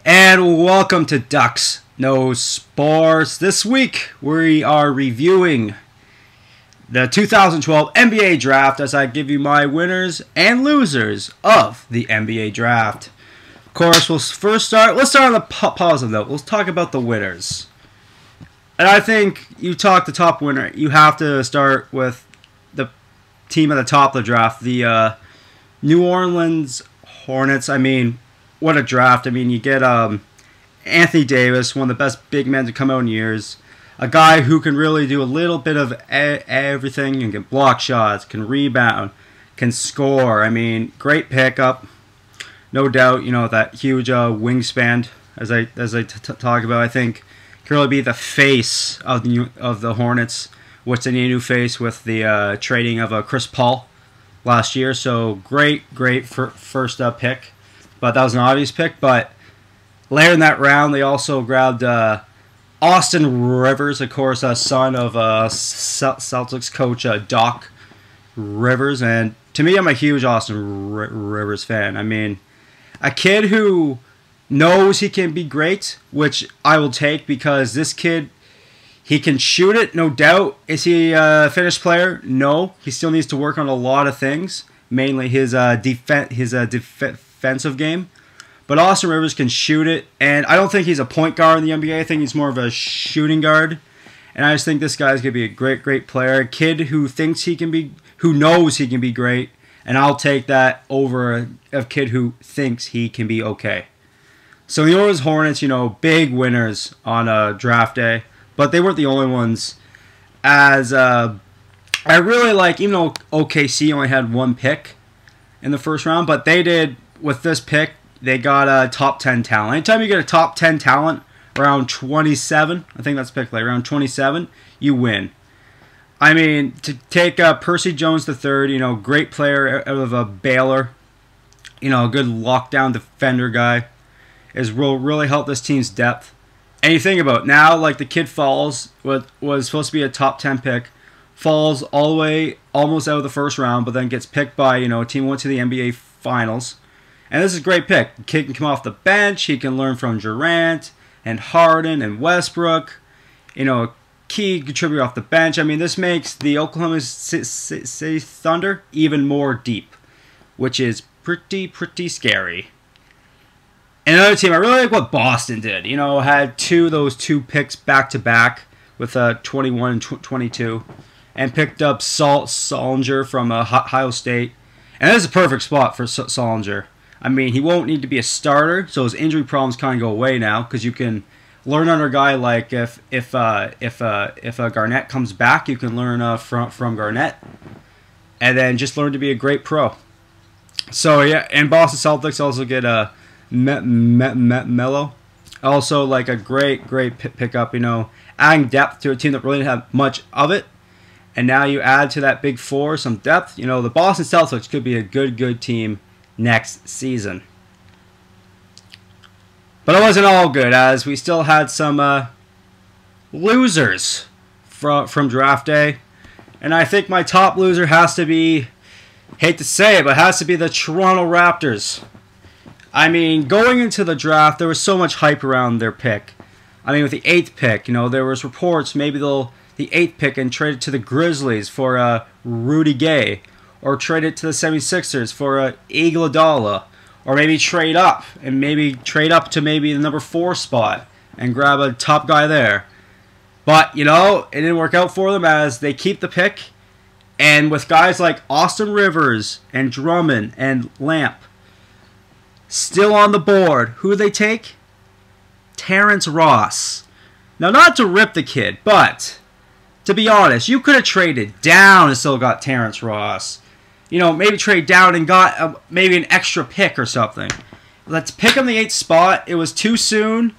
And welcome to Ducks No Sports. This week we are reviewing the 2012 NBA Draft as I give you my winners and losers of the NBA Draft. Of course, let's start on the positive note. Let's talk about the winners. And I think you talk the top winner, you have to start with the team at the top of the draft, the New Orleans Hornets. I mean, what a draft. I mean, you get Anthony Davis, one of the best big men to come out in years. A guy who can really do a little bit of everything and can block shots, can rebound, can score. I mean, great pickup. No doubt, you know, that huge wingspan, as I talk about, I think can really be the face of the Hornets, which they need a new face with the trading of Chris Paul last year. So great first pick. But that was an obvious pick. But later in that round, they also grabbed Austin Rivers, of course, son of Celtics coach Doc Rivers. And to me, I'm a huge Austin Rivers fan. I mean, a kid who knows he can be great, which I will take because this kid, he can shoot it, no doubt. Is he a finished player? No. He still needs to work on a lot of things, mainly his defensive game. But Austin Rivers can shoot it, and I don't think he's a point guard in the NBA. I think he's more of a shooting guard. And I just think this guy's going to be a great player. A kid who thinks he can be, who knows he can be great. And I'll take that over a kid who thinks he can be okay. So the New Orleans Hornets, you know, big winners on draft day. But they weren't the only ones. As I really like, even though OKC only had one pick in the first round, but they did, with this pick, they got a top 10 talent. Anytime you get a top 10 talent around 27, I think that's pick like around 27, you win. I mean, to take Percy Jones III, you know, great player out of Baylor, you know, a good lockdown defender guy, is really helped this team's depth. And you think about it, now, like the kid falls, what was supposed to be a top 10 pick, falls all the way almost out of the first round, but then gets picked by, you know, a team went to the NBA Finals. And this is a great pick. The kid can come off the bench. He can learn from Durant and Harden and Westbrook. You know, a key contributor off the bench. I mean, this makes the Oklahoma City Thunder even more deep, which is pretty scary. And another team, I really like what Boston did. You know, had those two picks back-to-back with 21 and 22. And picked up Sullinger from Ohio State. And this is a perfect spot for Sullinger. I mean, he won't need to be a starter, so his injury problems kind of go away now because you can learn under a guy like if Garnett comes back, you can learn from Garnett, and then just learn to be a great pro. So yeah, and Boston Celtics also get Melo, also like a great pickup. You know, adding depth to a team that really didn't have much of it. And now you add to that big four some depth. You know, the Boston Celtics could be a good team next season. But it wasn't all good, as we still had some losers from draft day. And I think my top loser has to be, hate to say it, but has to be the Toronto Raptors. I mean, going into the draft, there was so much hype around their pick. I mean, with the 8th pick, you know, there was reports maybe they'll the 8th pick and trade it to the Grizzlies for Rudy Gay, or trade it to the 76ers for Iguodala, or maybe trade up to maybe the number 4 spot and grab a top guy there. But, you know, it didn't work out for them as they keep the pick, and with guys like Austin Rivers and Drummond and Lamp still on the board, who they take? Terrence Ross. Now, not to rip the kid, but to be honest, you could have traded down and still got Terrence Ross. You know, maybe trade down and got maybe an extra pick or something. Let's pick him the 8th spot. It was too soon.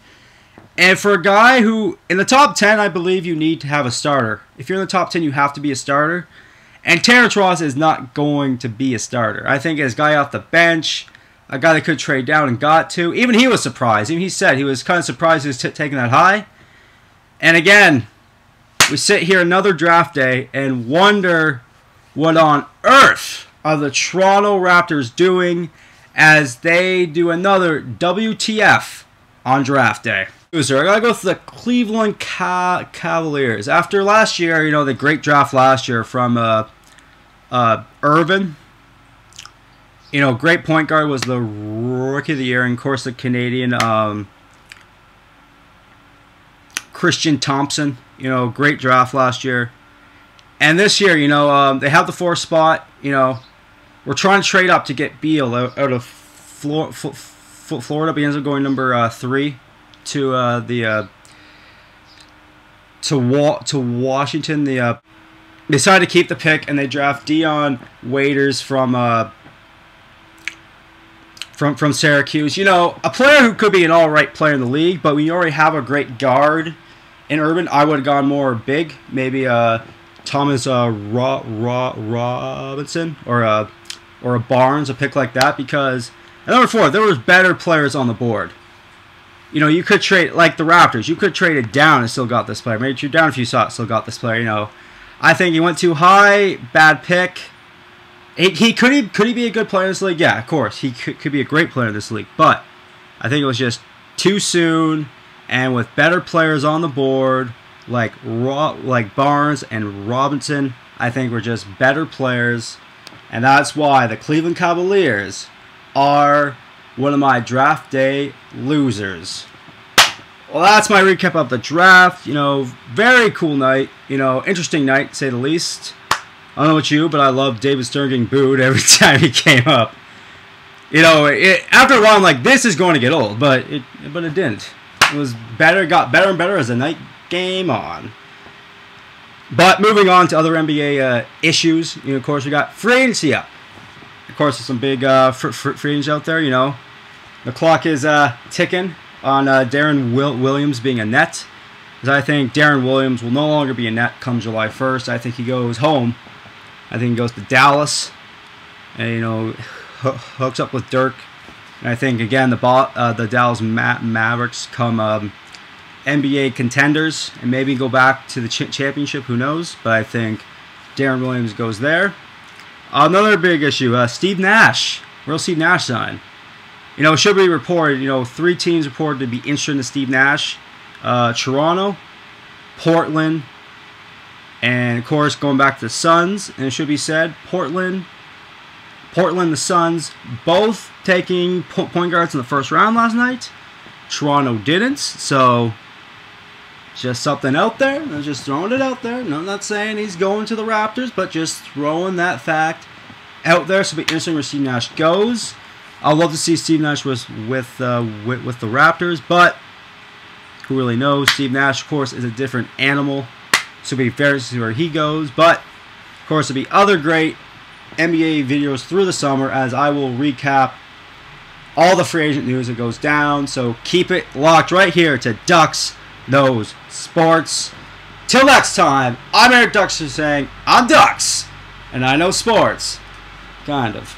And for a guy who, in the top 10, I believe you need to have a starter. If you're in the top 10, you have to be a starter. And Terrence Ross is not going to be a starter. I think as a guy off the bench, a guy that could trade down and got to, even he was surprised. Even he said he was kind of surprised he was taking that high. And again, we sit here another draft day and wonder what on earth are the Toronto Raptors doing as they do another WTF on draft day. Loser, I gotta go with the Cleveland Cavaliers. After last year, you know, the great draft last year from Irvin. You know, great point guard, was the rookie of the year, and of course the Canadian Christian Thompson. You know, great draft last year. And this year, you know, they have the 4th spot. You know, we're trying to trade up to get Beal out of Florida, but he ends up going number 3 to Washington. They decided to keep the pick, and they draft Dion Waiters from Syracuse. You know, a player who could be an all-right player in the league, but we already have a great guard in Urban. I would have gone more big, maybe Thomas Robinson or a Barnes, a pick like that, because at number 4 there was better players on the board. You know, you could trade, like the Raptors, you could trade it down and still got this player. Maybe trade down if you saw it, still got this player. You know, I think he went too high, bad pick. Could he be a good player in this league? Yeah, of course. He could be a great player in this league. But I think it was just too soon. And with better players on the board, like Barnes and Robinson, I think we're just better players. And that's why the Cleveland Cavaliers are one of my draft day losers. Well, that's my recap of the draft. You know, very cool night. You know, interesting night, to say the least. I don't know about you, but I love David Stern getting booed every time he came up. You know, after a while, I'm like, this is going to get old, but it didn't. It was better, got better and better as the night came on. But moving on to other NBA issues, you know, of course, we got free agency up. Of course, there's some big free agents out there, you know. The clock is ticking on Darren Williams being a net. Because I think Darren Williams will no longer be a net come July 1st. I think he goes home. I think he goes to Dallas, and you know, hooks up with Dirk. And I think again the Dallas Mavericks come NBA contenders and maybe go back to the championship. Who knows? But I think Darren Williams goes there. Another big issue: Steve Nash. Where'll Steve Nash sign? You know, it should be reported. You know, 3 teams reported to be interested in Steve Nash: Toronto, Portland. And, of course, going back to the Suns, and it should be said, Portland, the Suns, both taking point guards in the first round last night. Toronto didn't, so just something out there. I'm just throwing it out there. No, I'm not saying he's going to the Raptors, but just throwing that fact out there. So it'll be interesting where Steve Nash goes. I'd love to see Steve Nash with the Raptors, but who really knows? Steve Nash, of course, is a different animal. So it'll be fair to see where he goes. But, of course, there'll be other great NBA videos through the summer as I will recap all the free agent news that goes down. So keep it locked right here to Ducks Knows Sports. Till next time, I'm Eric Duxter saying, I'm Ducks, and I know sports. Kind of.